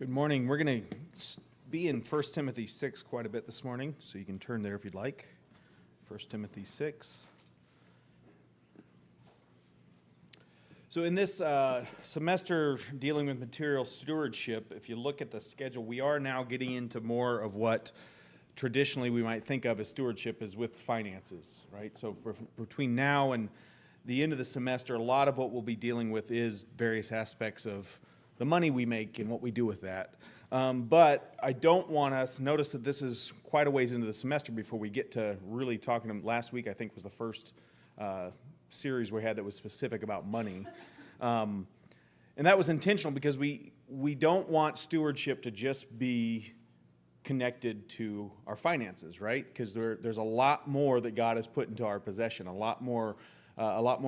Good morning. We're going to be in 1 Timothy 6 quite a bit this morning, so you can turn there if you'd like. 1 Timothy 6. So in this semester dealing with material stewardship, if you look at the schedule, we are now getting into more of what traditionally we might think of as stewardship is with finances, right? So between now and the end of the semester, a lot of what we'll be dealing with is various aspects of the money we make and what we do with that. But I don't want us, notice that this is quite a ways into the semester before we get to really talking. Last week, I think, was the first series we had that was specific about money. And that was intentional because we don't want stewardship to just be connected to our finances, right? Because there's a lot more that God has put into our possession, a lot more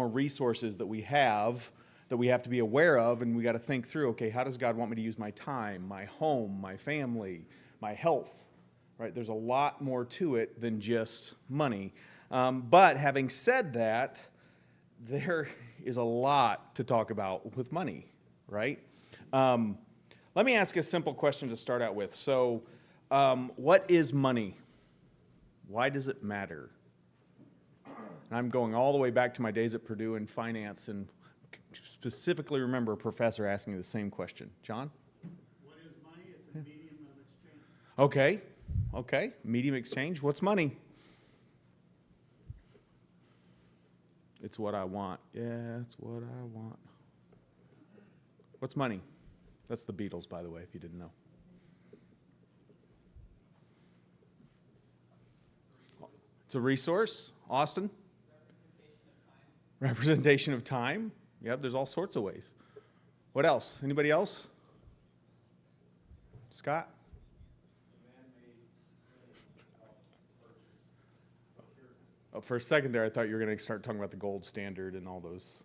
resources that we have to be aware of, and we got to think through, okay, how does God want me to use my time, my home, my family, my health, right? There's a lot more to it than just money. But having said that, there is a lot to talk about with money, right? Let me ask a simple question to start out with. So, what is money? Why does it matter? And I'm going all the way back to my days at Purdue in finance, and specifically remember a professor asking the same question. John? What is money? It's a medium of exchange. Okay. Medium exchange. What's money? It's what I want. Yeah, it's what I want. What's money? That's the Beatles, by the way, if you didn't know. It's a resource. Austin? Representation of time. Yep, there's all sorts of ways. What else? Anybody else? Scott? Oh, for a second there, I thought you were going to start talking about the gold standard and all those.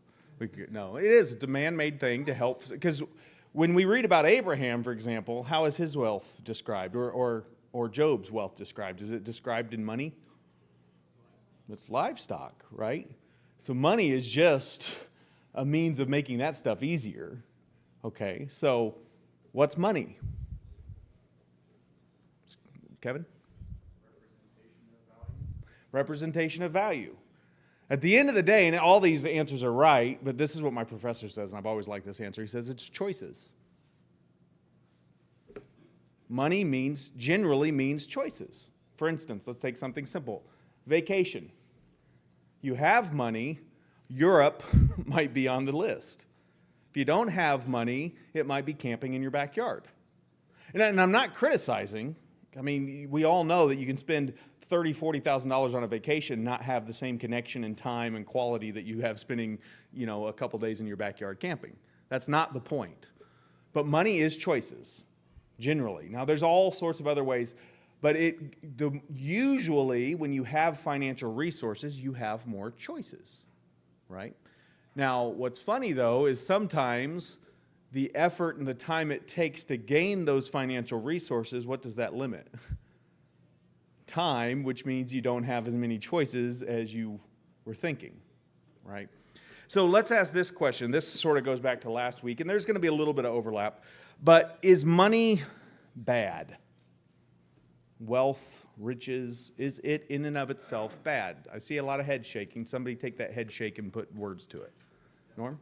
No, it is. It's a man-made thing to help. Because when we read about Abraham, for example, how is his wealth described? Or Job's wealth described? Is it described in money? It's livestock, right? So money is just a means of making that stuff easier. Okay, so what's money? Kevin? Representation of value. At the end of the day, and all these answers are right, but this is what my professor says, and I've always liked this answer. He says it's choices. Money generally means choices. For instance, let's take something simple. Vacation. You have money, Europe might be on the list. If you don't have money, it might be camping in your backyard. And I'm not criticizing. I mean, we all know that you can spend $30,000, $40,000 on a vacation and not have the same connection and time and quality that you have spending, a couple days in your backyard camping. That's not the point. But money is choices, generally. Now, there's all sorts of other ways. But usually, when you have financial resources, you have more choices, right? Now, what's funny, though, is sometimes the effort and the time it takes to gain those financial resources, what does that limit? Time, which means you don't have as many choices as you were thinking, right? So let's ask this question. This sort of goes back to last week, and there's going to be a little bit of overlap. But is money bad? Wealth, riches, is it in and of itself bad? I see a lot of head shaking. Somebody take that head shake and put words to it. Norm?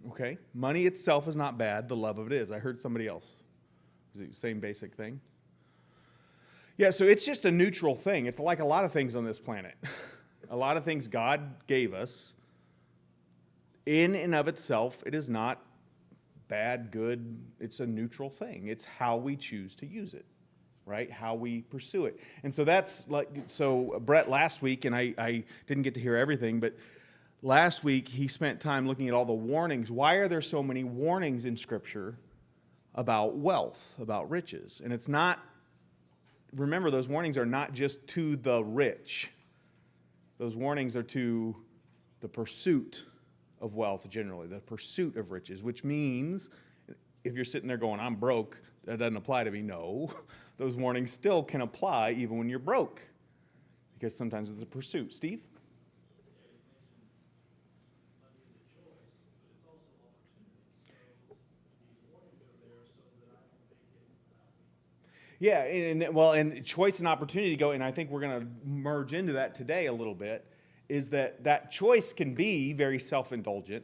Okay. Money itself is not bad. The love of it is. I heard somebody else. Is it the same basic thing? Yeah, so it's just a neutral thing. It's like a lot of things on this planet. A lot of things God gave us, in and of itself, it is not bad, good, it's a neutral thing. It's how we choose to use it, right? How we pursue it. And so Brett last week, and I didn't get to hear everything, but last week he spent time looking at all the warnings. Why are there so many warnings in Scripture about wealth, about riches? And it's not, remember, those warnings are not just to the rich. Those warnings are to the pursuit of wealth generally, the pursuit of riches, which means if you're sitting there going, I'm broke, that doesn't apply to me. No, those warnings still can apply even when you're broke, because sometimes it's a pursuit. Steve? Yeah, and choice and opportunity to go, and I think we're going to merge into that today a little bit, is that choice can be very self-indulgent,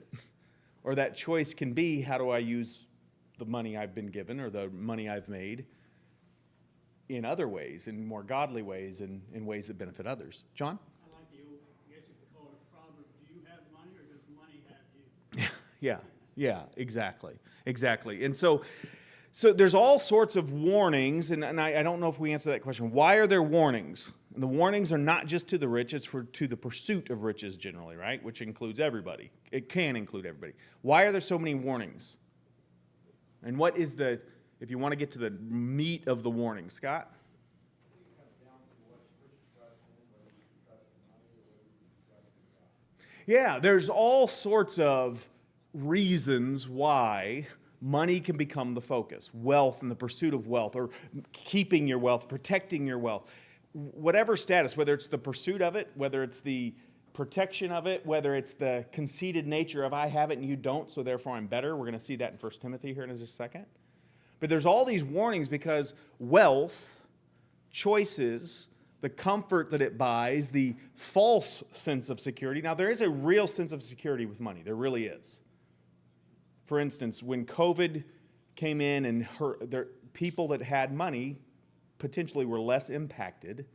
or that choice can be, how do I use the money I've been given or the money I've made in other ways, in more godly ways, and in ways that benefit others. John? I like the old, I guess you could call it a proverb, do you have money or does money have you? Yeah, exactly. And so there's all sorts of warnings, and I don't know if we answer that question. Why are there warnings? And the warnings are not just to the rich, it's to the pursuit of riches generally, right? Which includes everybody. It can include everybody. Why are there so many warnings? And what is if you want to get to the meat of the warning, Scott? Yeah, there's all sorts of reasons why money can become the focus. Wealth and the pursuit of wealth, or keeping your wealth, protecting your wealth. Whatever status, whether it's the pursuit of it, whether it's the protection of it, whether it's the conceited nature of I have it and you don't, so therefore I'm better. We're going to see that in 1 Timothy here in just a second. But there's all these warnings because wealth, choices, the comfort that it buys, the false sense of security. Now, there is a real sense of security with money. There really is. For instance, when COVID came in and people that had money potentially were less impacted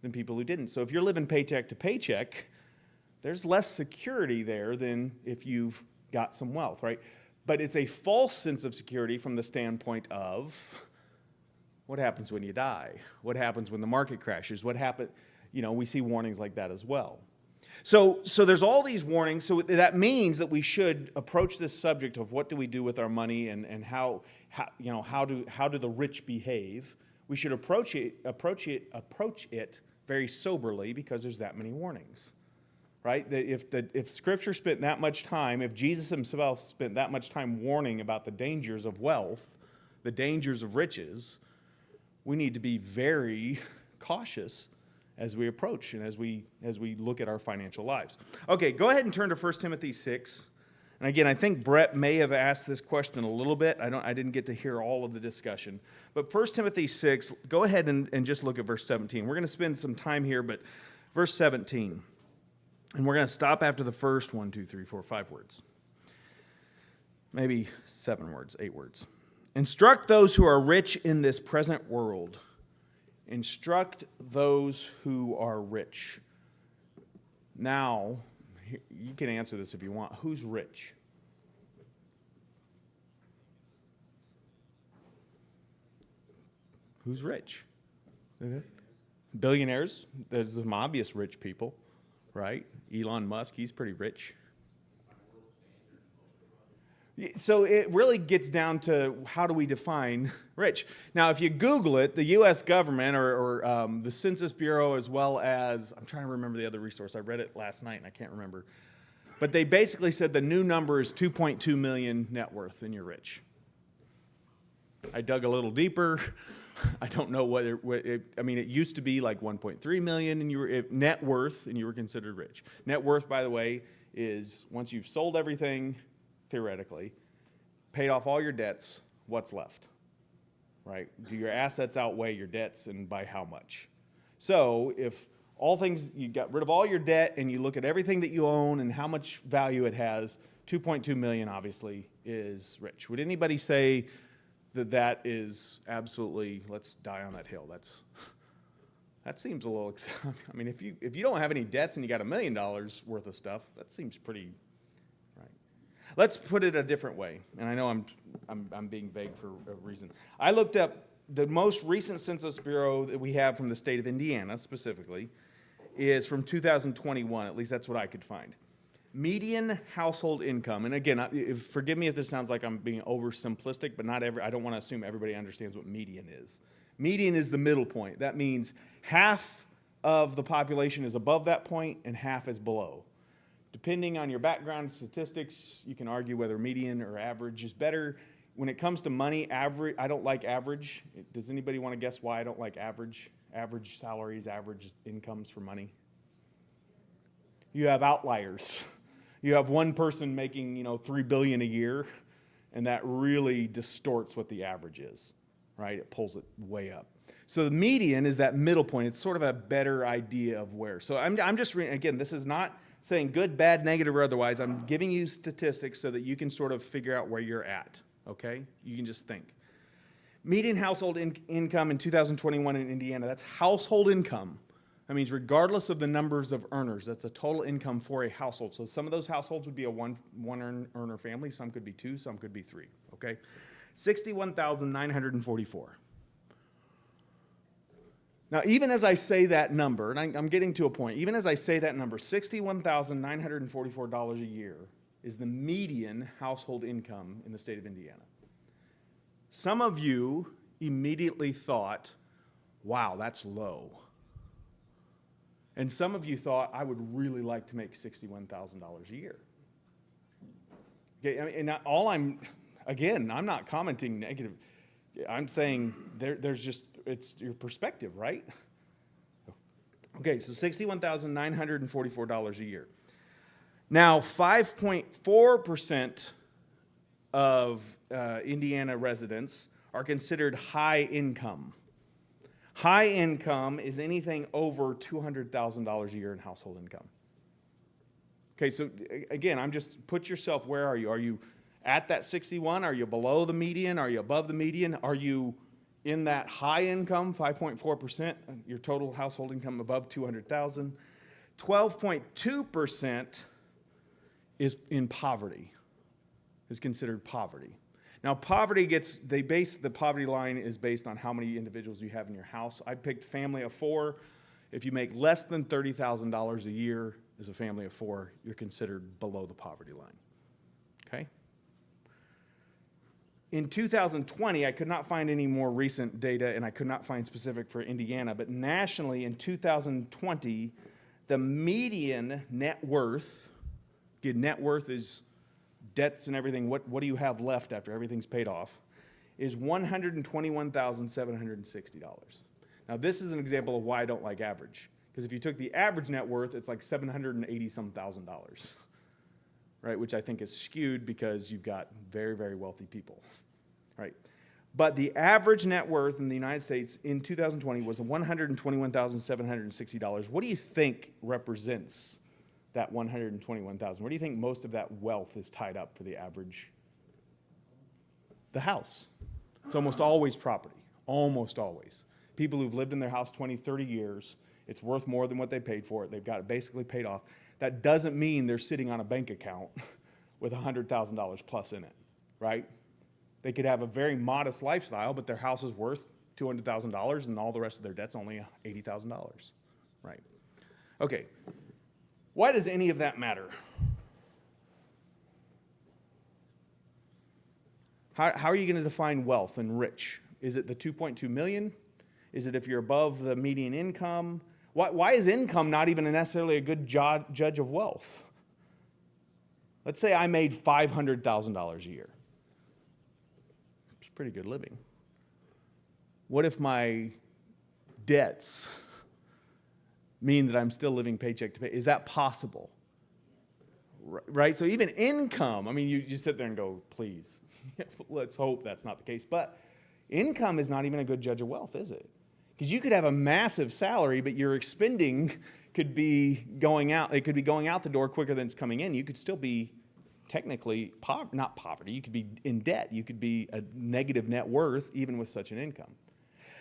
than people who didn't. So if you're living paycheck to paycheck, there's less security there than if you've got some wealth, right? But it's a false sense of security from the standpoint of what happens when you die? What happens when the market crashes? What happens? We see warnings like that as well. So there's all these warnings. So that means that we should approach this subject of what do we do with our money and how do the rich behave? We should approach it very soberly because there's that many warnings, right? That if Scripture spent that much time, if Jesus himself spent that much time warning about the dangers of wealth, the dangers of riches, we need to be very cautious as we approach and as we look at our financial lives. Okay, go ahead and turn to 1 Timothy 6. And again, I think Brett may have asked this question a little bit. I didn't get to hear all of the discussion. But 1 Timothy 6, go ahead and just look at verse 17. We're going to spend some time here, but verse 17. And we're going to stop after the first 5 words. Maybe 7 words, 8 words. Instruct those who are rich in this present world. Instruct those who are rich. Now, you can answer this if you want. Who's rich? Who's rich? Billionaires. There's some obvious rich people, right? Elon Musk, he's pretty rich. So it really gets down to how do we define rich. Now, if you Google it, the U.S. government or the Census Bureau, as well as, I'm trying to remember the other resource. I read it last night and I can't remember. But they basically said the new number is 2.2 million net worth and you're rich. I dug a little deeper. I don't know whether, it used to be like 1.3 million and you were net worth and you were considered rich. Net worth, by the way, is once you've sold everything, theoretically, paid off all your debts, what's left, right? Do your assets outweigh your debts and by how much? So if you got rid of all your debt and you look at everything that you own and how much value it has, 2.2 million obviously is rich. Would anybody say that is absolutely, let's die on that hill? That seems a little, if you don't have any debts and you got $1 million worth of stuff, that seems pretty. Let's put it a different way, and I know I'm being vague for a reason. I looked up the most recent Census Bureau that we have from the state of Indiana specifically is from 2021, at least that's what I could find. Median household income, and again, forgive me if this sounds like I'm being oversimplistic, but I don't want to assume everybody understands what median is. Median is the middle point. That means half of the population is above that point and half is below. Depending on your background statistics, you can argue whether median or average is better. When it comes to money, I don't like average. Does anybody want to guess why I don't like average? Average salaries, average incomes for money. You have outliers. You have one person making, $3 billion a year, and that really distorts what the average is, right? It pulls it way up. So the median is that middle point. It's sort of a better idea of where. So I'm just, again, this is not saying good, bad, negative, or otherwise. I'm giving you statistics so that you can sort of figure out where you're at, okay? You can just think. Median household income in 2021 in Indiana, that's household income. That means regardless of the numbers of earners, that's a total income for a household. So some of those households would be a one earner family, some could be two, some could be three, okay? 61,944. Now, even as I say that number, and I'm getting to a point, even as I say that number, $61,944 a year is the median household income in the state of Indiana. Some of you immediately thought, wow, that's low. And some of you thought, I would really like to make $61,000 a year. Okay, and I'm not commenting negative. I'm saying there's just, it's your perspective, right? Okay, so $61,944 a year. Now, 5.4% of Indiana residents are considered high income. High income is anything over $200,000 a year in household income. Okay, so again, put yourself, where are you? Are you at that 61? Are you below the median? Are you above the median? Are you in that high income, 5.4%, your total household income above $200,000? 12.2% is in poverty, is considered poverty. Now, the poverty line is based on how many individuals you have in your house. I picked family of four. If you make less than $30,000 a year as a family of four, you're considered below the poverty line, okay? In 2020, I could not find any more recent data, and I could not find specific for Indiana, but nationally in 2020, the median net worth, again, net worth is debts and everything, what do you have left after everything's paid off, is $121,760. Now, this is an example of why I don't like average, because if you took the average net worth, it's like $780-some thousand, right, which I think is skewed because you've got very, very wealthy people, right? But the average net worth in the United States in 2020 was $121,760. What do you think represents that $121,000? Where do you think most of that wealth is tied up for the average? The house. It's almost always property, almost always. People who've lived in their house 20, 30 years, it's worth more than what they paid for it. They've got it basically paid off. That doesn't mean they're sitting on a bank account with $100,000 plus in it, right? They could have a very modest lifestyle, but their house is worth $200,000 and all the rest of their debt's only $80,000, right? Okay. Why does any of that matter? How are you going to define wealth and rich? Is it the 2.2 million? Is it if you're above the median income? Why is income not even necessarily a good judge of wealth? Let's say I made $500,000 a year. It's pretty good living. What if my debts mean that I'm still living paycheck to pay? Is that possible? Right? So even income, I mean, you sit there and go, please, let's hope that's not the case. But income is not even a good judge of wealth, is it? Because you could have a massive salary, but your expending could be going out. It could be going out the door quicker than it's coming in. You could still be technically not poverty. You could be in debt. You could be a negative net worth even with such an income.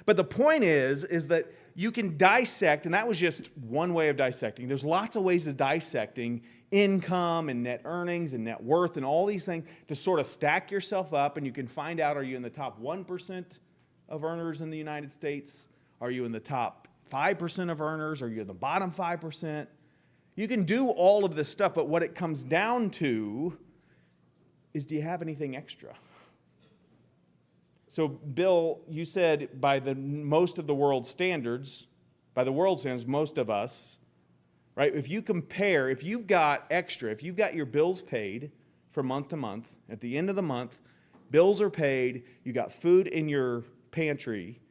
But the point is that you can dissect, and that was just one way of dissecting. There's lots of ways of dissecting income and net earnings and net worth and all these things to sort of stack yourself up, and you can find out, are you in the top 1% of earners in the United States? Are you in the top 5% of earners? Are you in the bottom 5%? You can do all of this stuff, but what it comes down to is, do you have anything extra? So, Bill, you said by the most of the world's standards, most of us, right? If you compare, if you've got extra, if you've got your bills paid from month to month, at the end of the month, bills are paid, you got food in your pantry,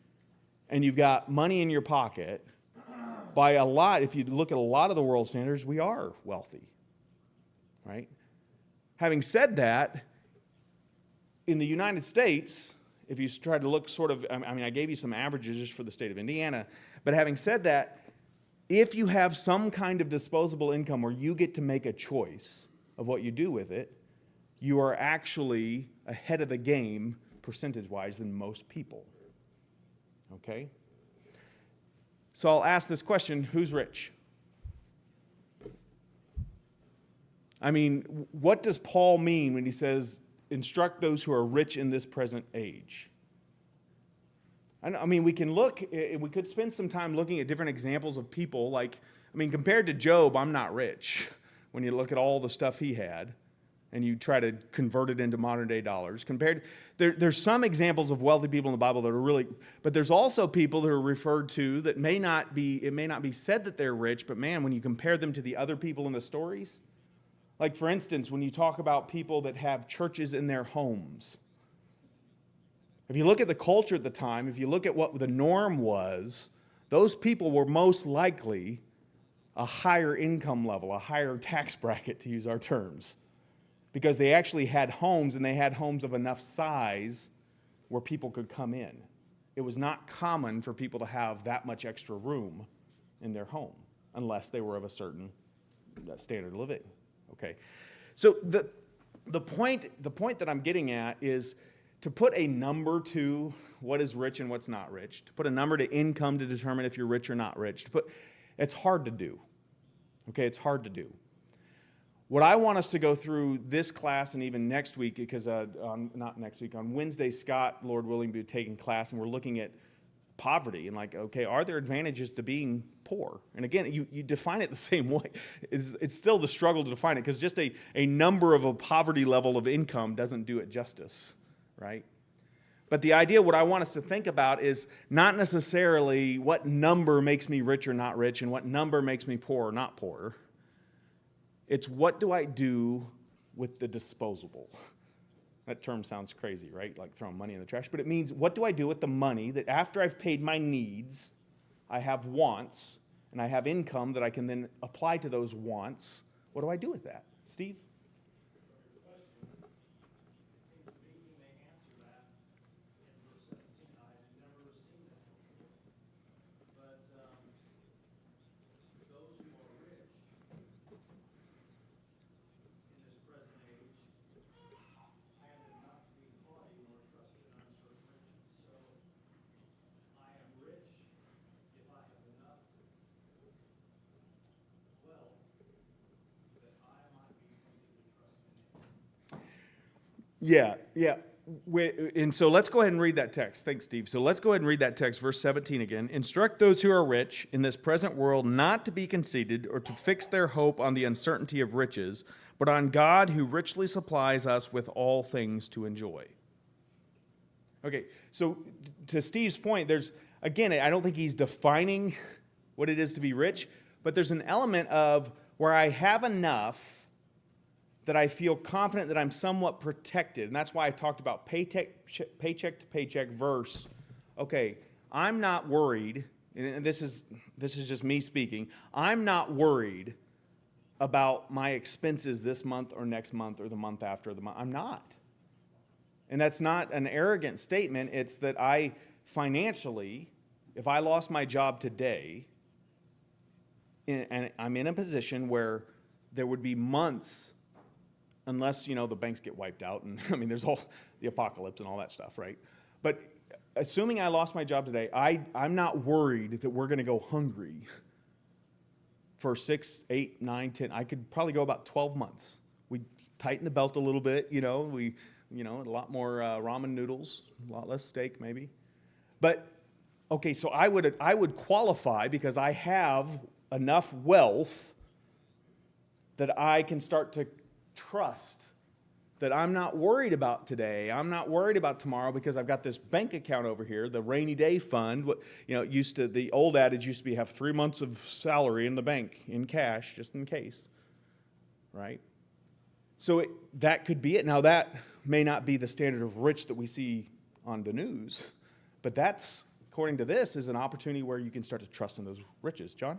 and you've got money in your pocket, by a lot, if you look at a lot of the world standards, we are wealthy, right? Having said that, in the United States, if you try to look sort of, I mean, I gave you some averages just for the state of Indiana, but having said that, if you have some kind of disposable income where you get to make a choice of what you do with it, you are actually ahead of the game percentage-wise than most people. Okay? So I'll ask this question, who's rich? I mean, what does Paul mean when he says, instruct those who are rich in this present age? I mean, we could spend some time looking at different examples of people. Like, I mean, compared to Job, I'm not rich. When you look at all the stuff he had, and you try to convert it into modern day dollars. There's some examples of wealthy people in the Bible that are really, but there's also people that are referred to that it may not be said that they're rich, but man, when you compare them to the other people in the stories, like for instance, when you talk about people that have churches in their homes, if you look at the culture at the time, if you look at what the norm was, those people were most likely a higher income level, a higher tax bracket, to use our terms, because they actually had homes, and they had homes of enough size where people could come in. It was not common for people to have that much extra room in their home unless they were of a certain standard of living. Okay, so the point that I'm getting at is to put a number to what is rich and what's not rich, to put a number to income to determine if you're rich or not rich, it's hard to do. Okay, it's hard to do. What I want us to go through this class and even next week, because not next week, on Wednesday, Scott, Lord willing, will be taking class, and we're looking at poverty and like, okay, are there advantages to being poor? And again, you define it the same way. It's still the struggle to define it, because just a number of a poverty level of income doesn't do it justice, right? But the idea, what I want us to think about is not necessarily what number makes me rich or not rich and what number makes me poor or not poor. It's what do I do with the disposable? That term sounds crazy, right? Like throwing money in the trash. But it means what do I do with the money that after I've paid my needs, I have wants, and I have income that I can then apply to those wants. What do I do with that? Steve? Yeah. And so let's go ahead and read that text. Thanks, Steve. So let's go ahead and read that text, verse 17 again. Instruct those who are rich in this present world not to be conceited or to fix their hope on the uncertainty of riches, but on God who richly supplies us with all things to enjoy. Okay, so to Steve's point, again, I don't think he's defining what it is to be rich, but there's an element of where I have enough that I feel confident that I'm somewhat protected. And that's why I talked about paycheck to paycheck verse. Okay, I'm not worried, and this is just me speaking, I'm not worried about my expenses this month or next month or the month after the month. I'm not. And that's not an arrogant statement. It's that I financially, if I lost my job today, and I'm in a position where there would be months, unless, the banks get wiped out, and I mean, there's all the apocalypse and all that stuff, right? But assuming I lost my job today, I'm not worried that we're going to go hungry for 6, 8, 9, 10. I could probably go about 12 months. We tighten the belt a little bit, a lot more ramen noodles, a lot less steak maybe. But okay, so I would qualify because I have enough wealth that I can start to trust that I'm not worried about today. I'm not worried about tomorrow because I've got this bank account over here, the rainy day fund. The old adage used to be have 3 months of salary in the bank in cash, just in case, right? So that could be it. Now that may not be the standard of rich that we see on the news, but that's, according to this, is an opportunity where you can start to trust in those riches. John?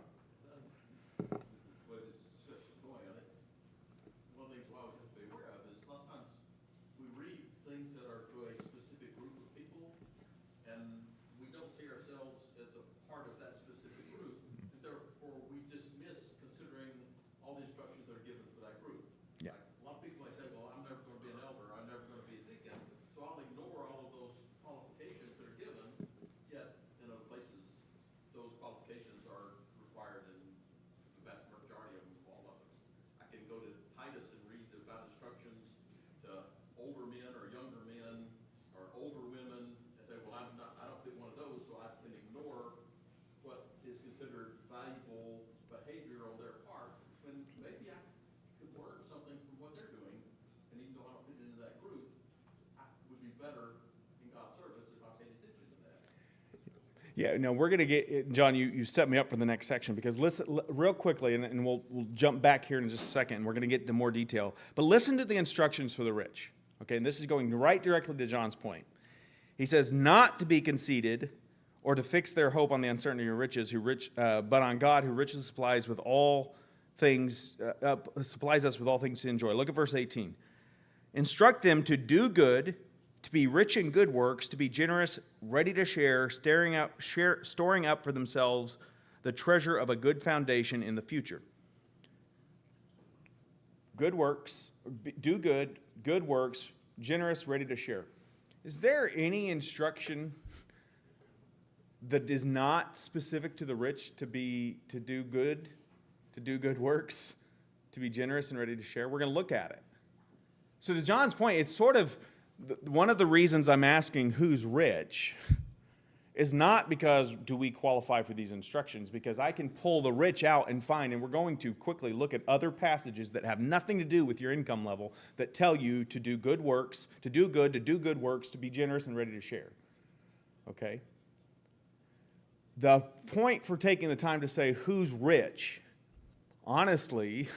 older men or younger men or older women and say, well, I don't fit one of those, so I can ignore what is considered valuable behavior on their part, when maybe I could learn something from what they're doing, and even though I don't fit into that group, I would be better in God's service if I paid attention to that. Yeah, no, we're going to get, John, you set me up for the next section, because listen, real quickly, and we'll jump back here in just a second, and we're going to get into more detail, but listen to the instructions for the rich, okay, and this is going right directly to John's point. He says, not to be conceited, or to fix their hope on the uncertainty of riches, but on God, who richly supplies with all things, supplies us with all things to enjoy. Look at verse 18. Instruct them to do good, to be rich in good works, to be generous, ready to share, storing up for themselves the treasure of a good foundation in the future. Good works, do good, good works, generous, ready to share. Is there any instruction that is not specific to the rich to do good works, to be generous and ready to share? We're going to look at it. So to John's point, it's sort of one of the reasons I'm asking who's rich is not because do we qualify for these instructions, because I can pull the rich out and find, and we're going to quickly look at other passages that have nothing to do with your income level that tell you to do good works, to do good works, to be generous and ready to share. Okay? The point for taking the time to say who's rich, honestly,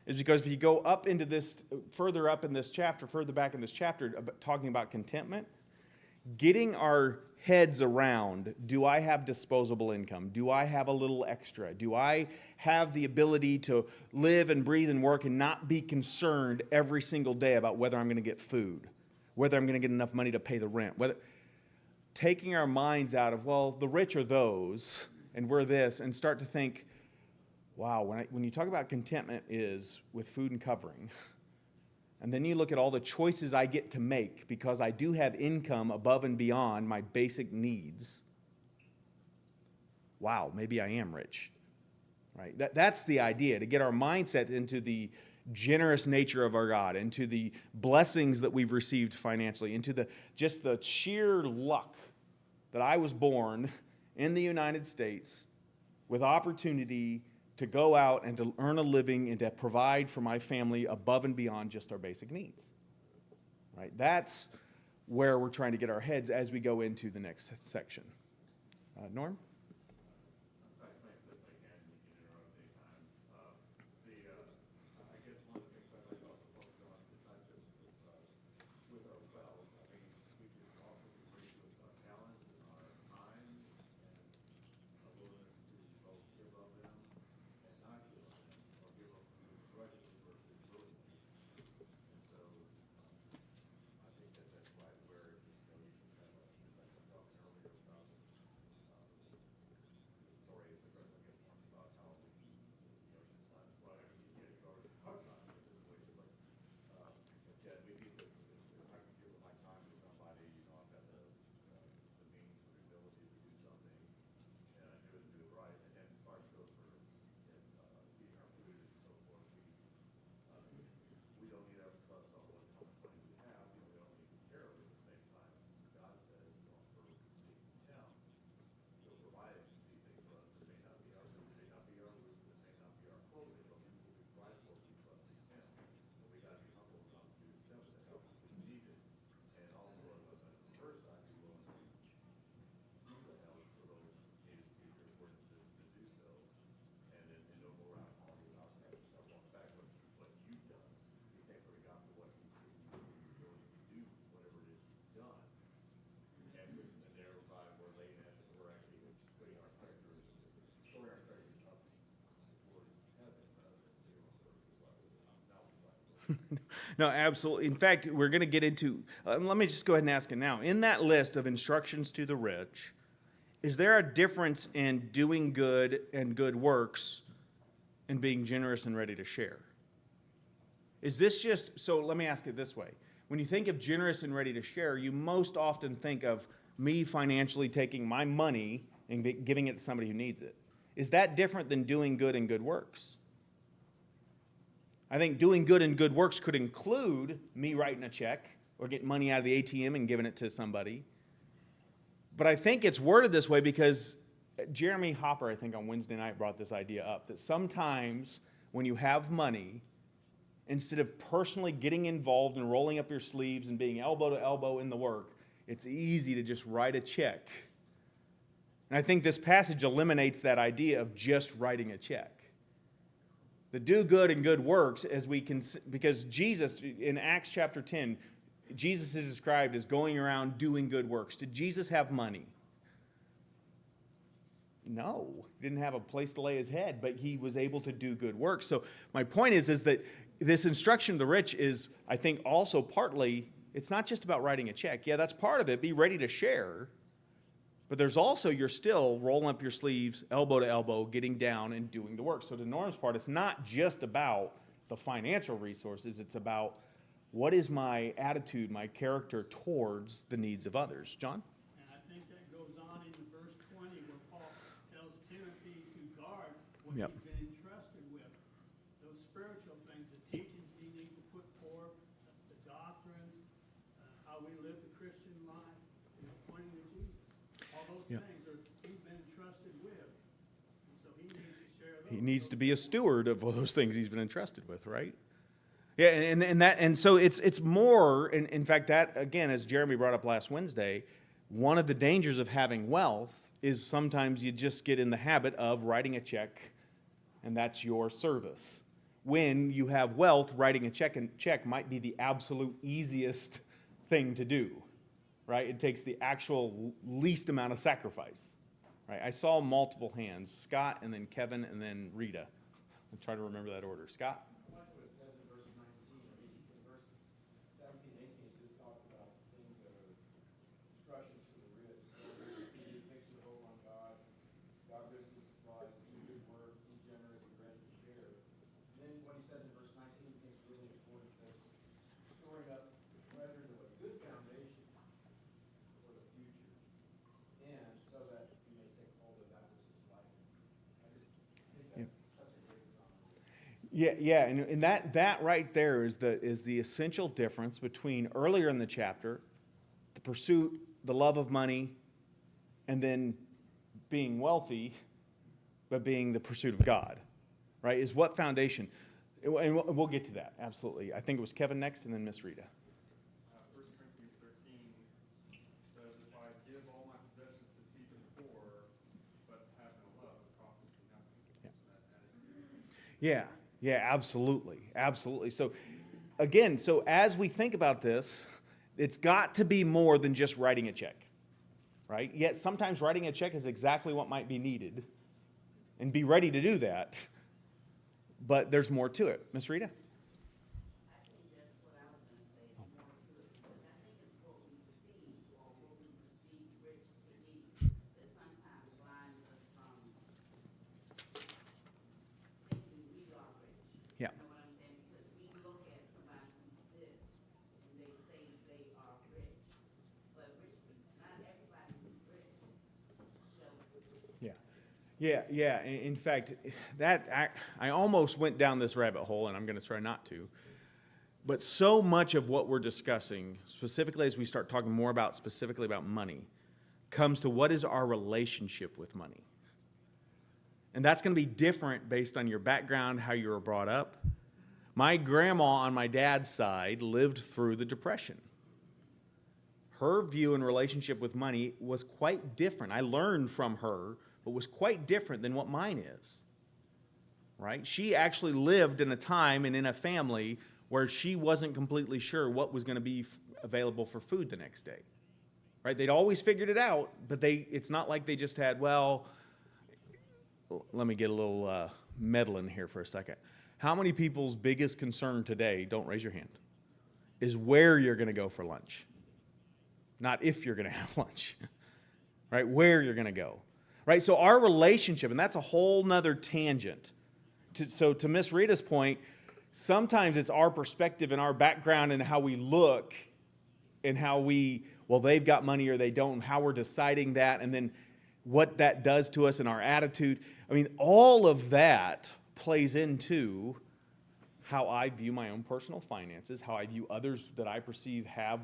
is because if you go up into this, further up in this chapter, further back in this chapter, talking about contentment, getting our heads around, do I have disposable income? Do I have a little extra? Do I have the ability to live and breathe and work and not be concerned every single day about whether I'm going to get food, whether I'm going to get enough money to pay the rent, whether taking our minds out of, well, the rich are those, and we're this, and start to think, wow, when you talk about contentment is with food and covering, and then you look at all the choices I get to make because I do have income above and beyond my basic needs, wow, maybe I am rich, right? That's the idea, to get our mindset into the generous nature of our God, into the blessings that we've received financially, into just the sheer luck that I was born in the United States with opportunity to go out and to earn a living and to provide for my family above and beyond just our basic needs. Right? That's where we're trying to get our heads as we go into the next section. Norm? No, absolutely. In fact, we're going to get into, let me just go ahead and ask it now. In that list of instructions to the rich, is there a difference in doing good and good works and being generous and ready to share? Is this just, so let me ask it this way. When you think of generous and ready to share, you most often think of me financially taking my money and giving it to somebody who needs it. Is that different than doing good and good works? I think doing good and good works could include me writing a check, or getting money out of the ATM and giving it to somebody. But I think it's worded this way because Jeremy Hopper, I think on Wednesday night, brought this idea up, that sometimes when you have money, instead of personally getting involved and rolling up your sleeves and being elbow to elbow in the work, it's easy to just write a check. And I think this passage eliminates that idea of just writing a check. The do good and good works, as we can, because Jesus, in Acts chapter 10, Jesus is described as going around doing good works. Did Jesus have money? No. He didn't have a place to lay his head, but he was able to do good works. So my point is that this instruction of the rich is, I think, also partly, it's not just about writing a check. Yeah, that's part of it. Be ready to share. But there's also, you're still rolling up your sleeves, elbow to elbow, getting down and doing the work. So to Norm's part, it's not just about the financial resources. It's about what is my attitude, my character towards the needs of others. John? And I think that goes on in verse 20 where Paul tells Timothy to guard what Yep. he's been entrusted with. Those spiritual things, the teachings he needs to put forth, the doctrines, how we live the Christian life, is pointing to Jesus. All those Yep. things are he's been entrusted with. And so he needs to share those. He needs to be a steward of those things he's been entrusted with, right? Yeah, and so it's more, in fact, that, again, as Jeremy brought up last Wednesday, one of the dangers of having wealth is sometimes you just get in the habit of writing a check, and that's your service. When you have wealth, writing a check might be the absolute easiest thing to do, right? It takes the actual least amount of sacrifice, right? I saw multiple hands, Scott and then Kevin and then Rita. I'll try to remember that order. Scott? I like what it says in verse 19. I mean, in verse 17, 18, it just talks about things that are instructions to the rich. He makes you hope on God. God richly supplies, do good work, be generous, and ready to share. And then what he says in verse 19 is really important. It says, storing up the treasures of a good foundation for the future, and so that you may take hold of that which is life. I just think that's such a great summary. Yeah, and that right there is the essential difference between earlier in the chapter, the pursuit, the love of money, and then being wealthy, but being the pursuit of God, right? Is what foundation? And we'll get to that, absolutely. I think it was Kevin next, and then Miss Rita. 1 Corinthians 13 says, if I give all my possessions to feed the poor, but have no love, it profits me nothing. Yeah. Yeah, absolutely. So again, so as we think about this, it's got to be more than just writing a check, right? Yet sometimes writing a check is exactly what might be needed, and be ready to do that. But there's more to it. Miss Rita? I think that's what I was going to say, more to it, because I think it's what we see or what we perceive rich to be that sometimes blinds us from thinking we are rich. Yeah. You know what I'm saying? Because we look at somebody who's this and they say they are rich. But rich people, not everybody who's rich shows it. Yeah. In fact, I almost went down this rabbit hole, and I'm going to try not to. But so much of what we're discussing, specifically as we start talking more about specifically about money, comes to what is our relationship with money. And that's going to be different based on your background, how you were brought up. My grandma on my dad's side lived through the Depression. Her view and relationship with money was quite different. I learned from her, but was quite different than what mine is, right? She actually lived in a time and in a family where she wasn't completely sure what was going to be available for food the next day, right? They'd always figured it out, but it's not like they just had, well, let me get a little meddling here for a second. How many people's biggest concern today, don't raise your hand, is where you're going to go for lunch? Not if you're going to have lunch, right? Where you're going to go. Right, so our relationship, and that's a whole nother tangent. So to Miss Rita's point, sometimes it's our perspective and our background and how we look and how they've got money or they don't, and how we're deciding that, and then what that does to us and our attitude. I mean, all of that plays into how I view my own personal finances, how I view others that I perceive have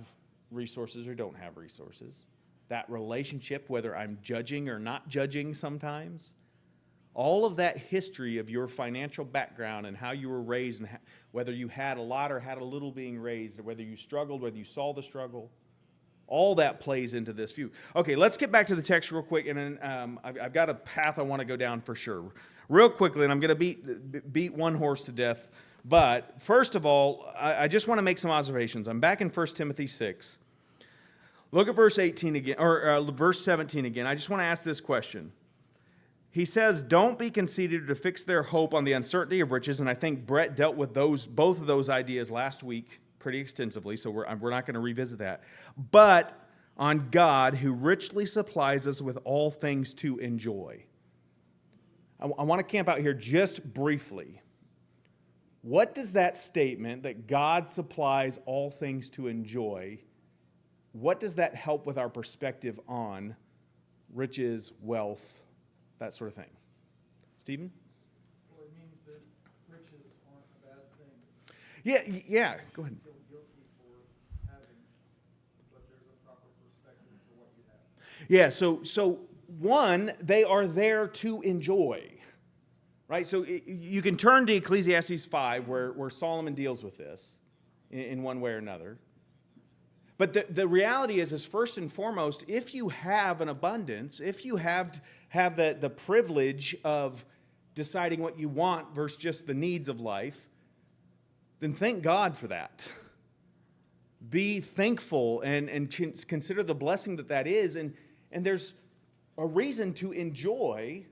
resources or don't have resources, that relationship, whether I'm judging or not judging sometimes. All of that history of your financial background and how you were raised and whether you had a lot or had a little being raised, or whether you struggled, whether you saw the struggle, all that plays into this view. Okay, let's get back to the text real quick, and then I've got a path I want to go down for sure. Real quickly, and I'm going to beat one horse to death. But first of all, I just want to make some observations. I'm back in 1 Timothy 6. Look at verse 18 again, or verse 17 again. I just want to ask this question. He says, don't be conceited or to fix their hope on the uncertainty of riches. And I think Brett dealt with both of those ideas last week pretty extensively, so we're not going to revisit that. But on God, who richly supplies us with all things to enjoy. I want to camp out here just briefly. What does that statement, that God supplies all things to enjoy, what does that help with our perspective on riches, wealth, that sort of thing? Stephen? Well, it means that riches aren't a bad thing. Yeah, go ahead. You feel guilty for having, but there's a proper perspective for what you have. Yeah, so one, they are there to enjoy, right? So you can turn to Ecclesiastes 5, where Solomon deals with this in one way or another. But the reality is first and foremost, if you have an abundance, if you have the privilege of deciding what you want versus just the needs of life, then thank God for that. Be thankful and consider the blessing that is, and there's a reason to enjoy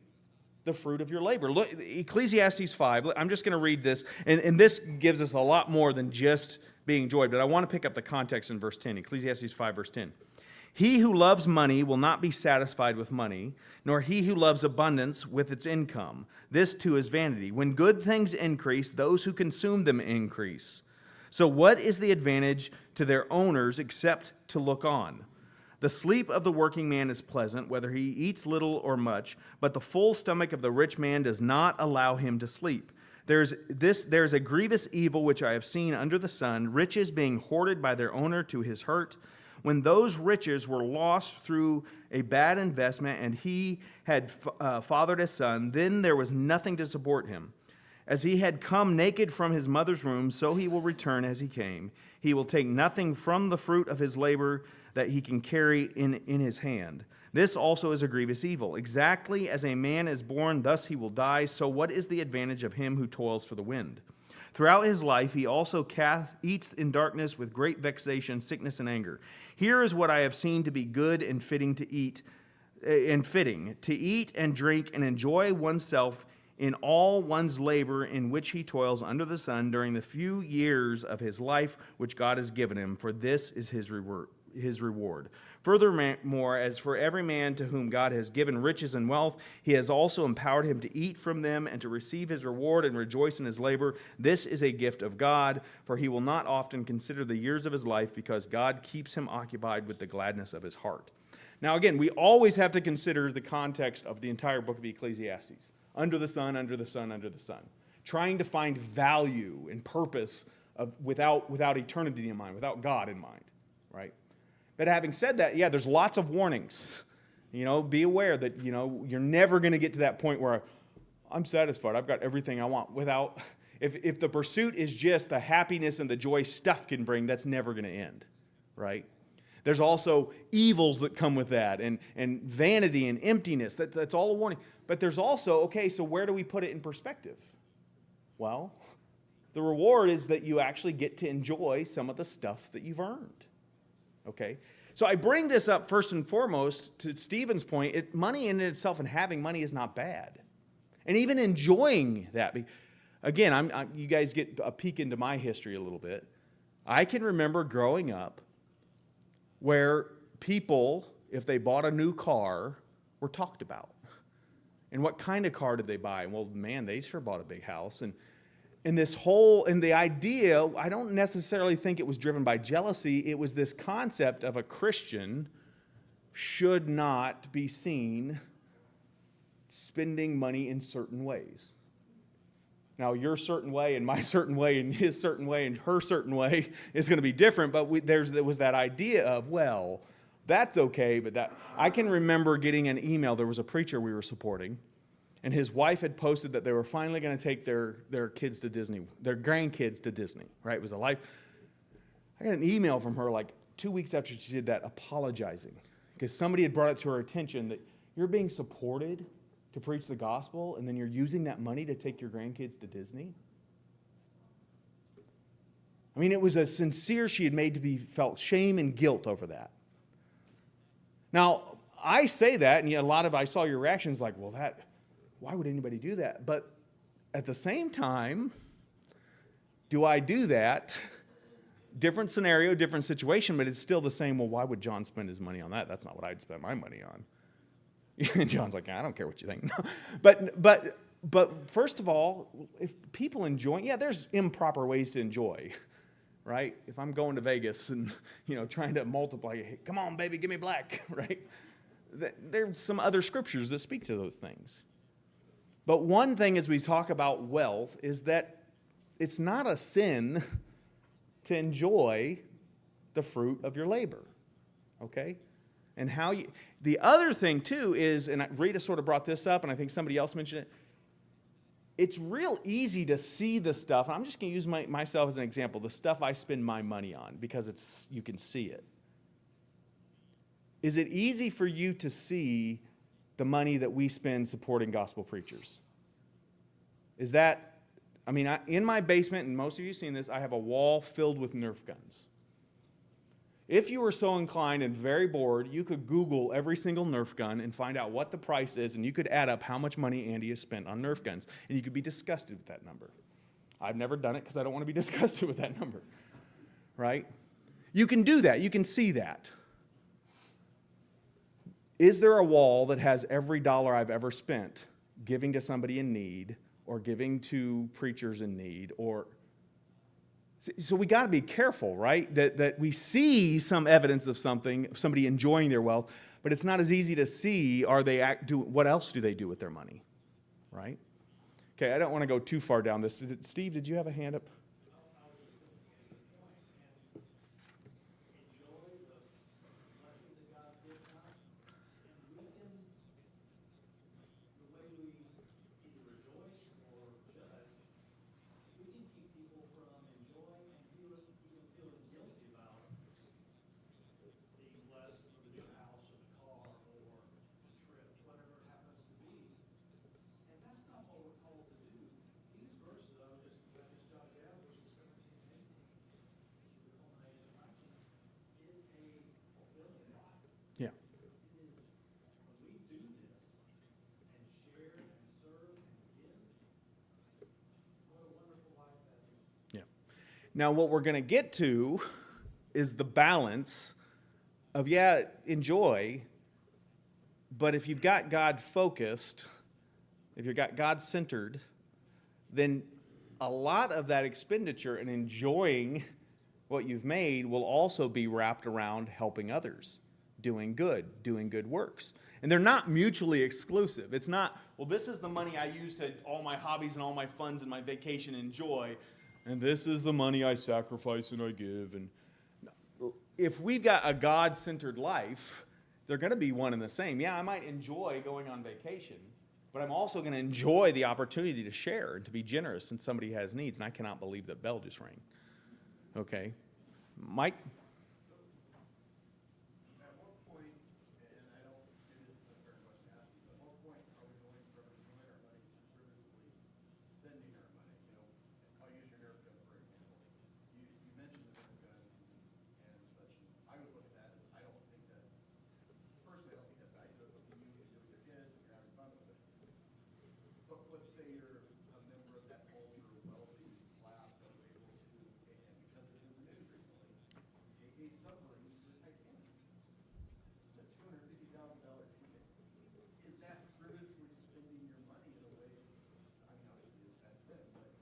the fruit of your labor. Look, Ecclesiastes 5, I'm just going to read this, and this gives us a lot more than just being enjoyed, but I want to pick up the context in verse 10, Ecclesiastes 5, verse 10. He who loves money will not be satisfied with money, nor he who loves abundance with its income. This too is vanity. When good things increase, those who consume them increase. So what is the advantage to their owners except to look on? The sleep of the working man is pleasant, whether he eats little or much, but the full stomach of the rich man does not allow him to sleep. There's a grievous evil which I have seen under the sun, riches being hoarded by their owner to his hurt. When those riches were lost through a bad investment and he had fathered a son, then there was nothing to support him. As he had come naked from his mother's womb, so he will return as he came. He will take nothing from the fruit of his labor that he can carry in his hand. This also is a grievous evil. Exactly as a man is born, thus he will die. So what is the advantage of him who toils for the wind? Throughout his life, he also eats in darkness with great vexation, sickness, and anger. Here is what I have seen to be good and fitting to eat, to eat and drink and enjoy oneself in all one's labor in which he toils under the sun during the few years of his life which God has given him, for this is his reward. Furthermore, as for every man to whom God has given riches and wealth, he has also empowered him to eat from them and to receive his reward and rejoice in his labor. This is a gift of God, for he will not often consider the years of his life, because God keeps him occupied with the gladness of his heart. Now again, we always have to consider the context of the entire book of Ecclesiastes. Under the sun, under the sun, under the sun. Trying to find value and purpose without eternity in mind, without God in mind, right? But having said that, yeah, there's lots of warnings. Be aware that, you're never going to get to that point where I'm satisfied, I've got everything I want. If the pursuit is just the happiness and the joy stuff can bring, that's never going to end, right? There's also evils that come with that, and vanity and emptiness. That's all a warning. But there's also, okay, so where do we put it in perspective? Well, the reward is that you actually get to enjoy some of the stuff that you've earned. Okay? So I bring this up first and foremost to Stephen's point. Money in itself and having money is not bad. And even enjoying that. Again, you guys get a peek into my history a little bit. I can remember growing up where people, if they bought a new car, were talked about. And what kind of car did they buy? Well, man, they sure bought a big house. And the idea, I don't necessarily think it was driven by jealousy. It was this concept of a Christian should not be seen spending money in certain ways. Now, your certain way and my certain way and his certain way and her certain way is going to be different, but there was that idea of, well, that's okay, but that I can remember getting an email. There was a preacher we were supporting, and his wife had posted that they were finally going to take their kids to Disney, their grandkids to Disney, right? It was a life. I got an email from her like 2 weeks after she did that apologizing because somebody had brought it to her attention that you're being supported to preach the gospel, and then you're using that money to take your grandkids to Disney? I mean, it was a sincere, she had made to be felt shame and guilt over that. Now, I say that, and I saw your reactions like, well, why would anybody do that? But at the same time, do I do that? Different scenario, different situation, but it's still the same. Well, why would John spend his money on that? That's not what I'd spend my money on. And John's like, I don't care what you think. But first of all, if people enjoy, there's improper ways to enjoy, right? If I'm going to Vegas and, trying to multiply, hey, come on, baby, give me black, right? There's some other scriptures that speak to those things. But one thing as we talk about wealth is that it's not a sin to enjoy the fruit of your labor, okay? And the other thing too is, and Rita sort of brought this up, and I think somebody else mentioned it, it's real easy to see the stuff, and I'm just going to use myself as an example, the stuff I spend my money on, because you can see it. Is it easy for you to see the money that we spend supporting gospel preachers? In my basement, and most of you have seen this, I have a wall filled with Nerf guns. If you were so inclined and very bored, you could Google every single Nerf gun and find out what the price is, and you could add up how much money Andy has spent on Nerf guns, and you could be disgusted with that number. I've never done it because I don't want to be disgusted with that number, right? You can do that. You can see that. Is there a wall that has every dollar I've ever spent giving to somebody in need or giving to preachers in need? So we got to be careful, right? That we see some evidence of somebody enjoying their wealth, but it's not as easy to see, what else do they do with their money, right? Okay, I don't want to go too far down this. Steve, did you have a hand up? Yeah. Yeah. Now, what we're going to get to is the balance of, enjoy, but if you've got God focused, if you've got God centered, then a lot of that expenditure and enjoying what you've made will also be wrapped around helping others, doing good works. And they're not mutually exclusive. It's not, well, this is the money I use to all my hobbies and all my funds and my vacation and joy, and this is the money I sacrifice and I give. And if we've got a God-centered life, they're going to be one and the same. Yeah, I might enjoy going on vacation, but I'm also going to enjoy the opportunity to share and to be generous when somebody has needs. And I cannot believe that bell just rang. Okay. Mike? At what point, and I don't, maybe this is a fair question to ask you, but at what point are we going from enjoying our money to frivolously spending our money? I'll use your Nerf gun for example. You mentioned the Nerf gun and such. I would look at that as, I don't think that's, personally, I don't think that's valuable. That's something you can do with your kids, you're having fun with it. But let's say you're a member of that ultra wealthy class that was able to, and because it's in the news recently, take a submarine to the Titanic. It's a $250,000 ticket. Is that frivolously spending your money in a way? I mean, obviously it's bad then, but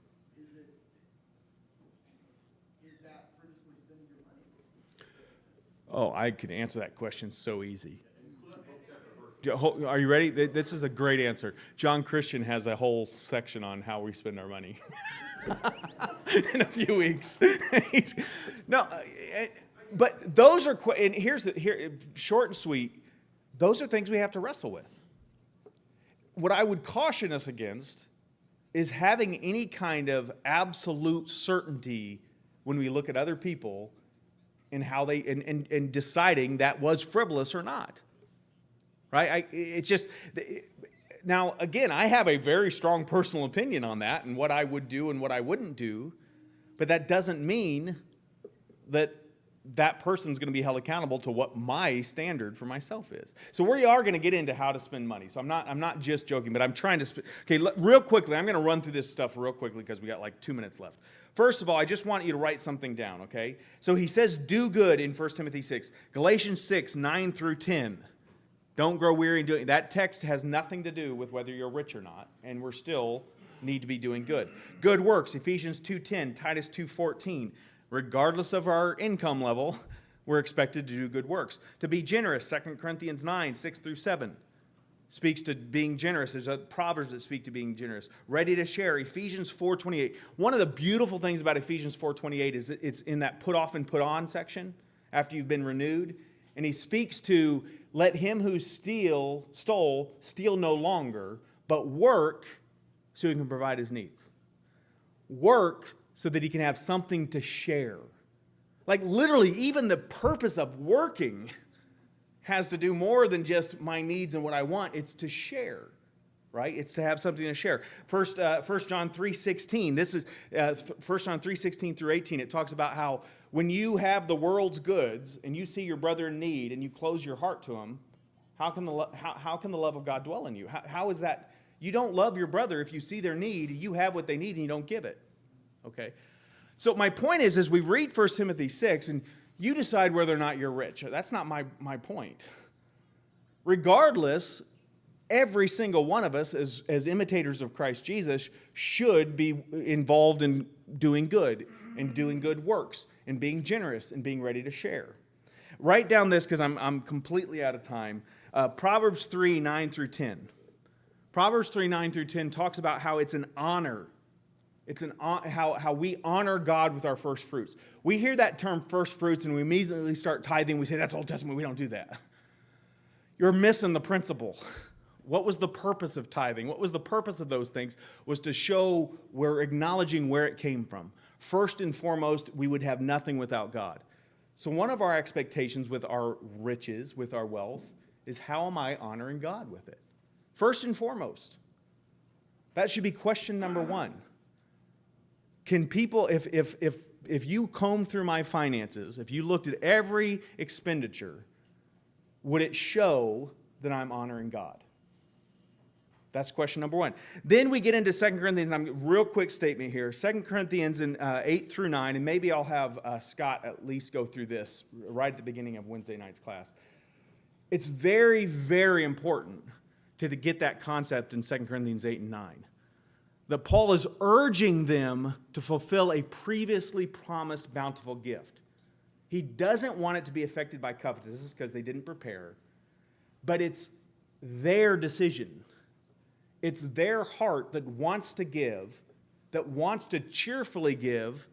is that frivolously spending your money? Oh, I could answer that question so easy. Are you ready? This is a great answer. John Christian has a whole section on how we spend our money in a few weeks. But those are, and here, short and sweet, those are things we have to wrestle with. What I would caution us against is having any kind of absolute certainty when we look at other people and how they, and deciding that was frivolous or not. Right? It's just, now, again, I have a very strong personal opinion on that and what I would do and what I wouldn't do, but that doesn't mean that that person's going to be held accountable to what my standard for myself is. So we are going to get into how to spend money. So I'm not just joking, but I'm trying to, real quickly, I'm going to run through this stuff real quickly because we got like 2 minutes left. First of all, I just want you to write something down, okay? So he says do good in 1 Timothy 6. Galatians 6, 9 through 10. Don't grow weary in doing it. That text has nothing to do with whether you're rich or not, and we're still need to be doing good. Good works, Ephesians 2:10, Titus 2:14. Regardless of our income level, we're expected to do good works. To be generous, 2 Corinthians 9, 6 through 7 speaks to being generous. There's Proverbs that speak to being generous. Ready to share, Ephesians 4:28. One of the beautiful things about Ephesians 4:28 is it's in that put off and put on section after you've been renewed. And he speaks to let him who stole steal no longer, but work so he can provide his needs. Work so that he can have something to share. Like literally, even the purpose of working has to do more than just my needs and what I want. It's to share, right? It's to have something to share. 1 John 3:16. This is 1 John 3:16 through 18. It talks about how when you have the world's goods and you see your brother in need and you close your heart to him, how can the love of God dwell in you? How is that? You don't love your brother if you see their need, you have what they need and you don't give it. Okay? So my point is, as we read 1 Timothy 6, and you decide whether or not you're rich. That's not my point. Regardless, every single one of us as imitators of Christ Jesus should be involved in doing good and doing good works and being generous and being ready to share. Write down this because I'm completely out of time. Proverbs 3, 9 through 10. Proverbs 3, 9 through 10 talks about how it's an honor. How we honor God with our first fruits. We hear that term first fruits and we immediately start tithing. We say that's Old Testament. We don't do that. You're missing the principle. What was the purpose of tithing? What was the purpose of those things? Was to show we're acknowledging where it came from. First and foremost, we would have nothing without God. So one of our expectations with our riches, with our wealth, is how am I honoring God with it? First and foremost. That should be question number one. Can people, if you comb through my finances, if you looked at every expenditure, would it show that I'm honoring God? That's question number one. Then we get into 2 Corinthians, and I'm real quick statement here. 2 Corinthians 8 through 9, and maybe I'll have Scott at least go through this right at the beginning of Wednesday night's class. It's very, very important to get that concept in 2 Corinthians 8 and 9. That Paul is urging them to fulfill a previously promised bountiful gift. He doesn't want it to be affected by covetousness because they didn't prepare, but it's their decision. It's their heart that wants to give, that wants to cheerfully give.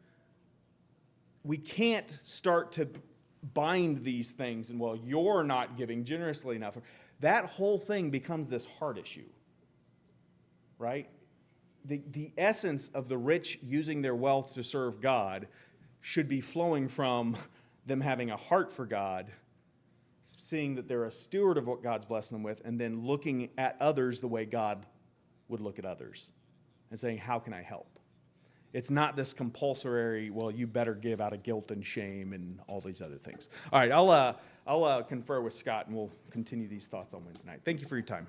We can't start to bind these things and, well, you're not giving generously enough. That whole thing becomes this heart issue, right? The essence of the rich using their wealth to serve God should be flowing from them having a heart for God, seeing that they're a steward of what God's blessing them with, and then looking at others the way God would look at others and saying, how can I help? It's not this compulsory, well, you better give out of guilt and shame and all these other things. All right, I'll confer with Scott, and we'll continue these thoughts on Wednesday night. Thank you for your time.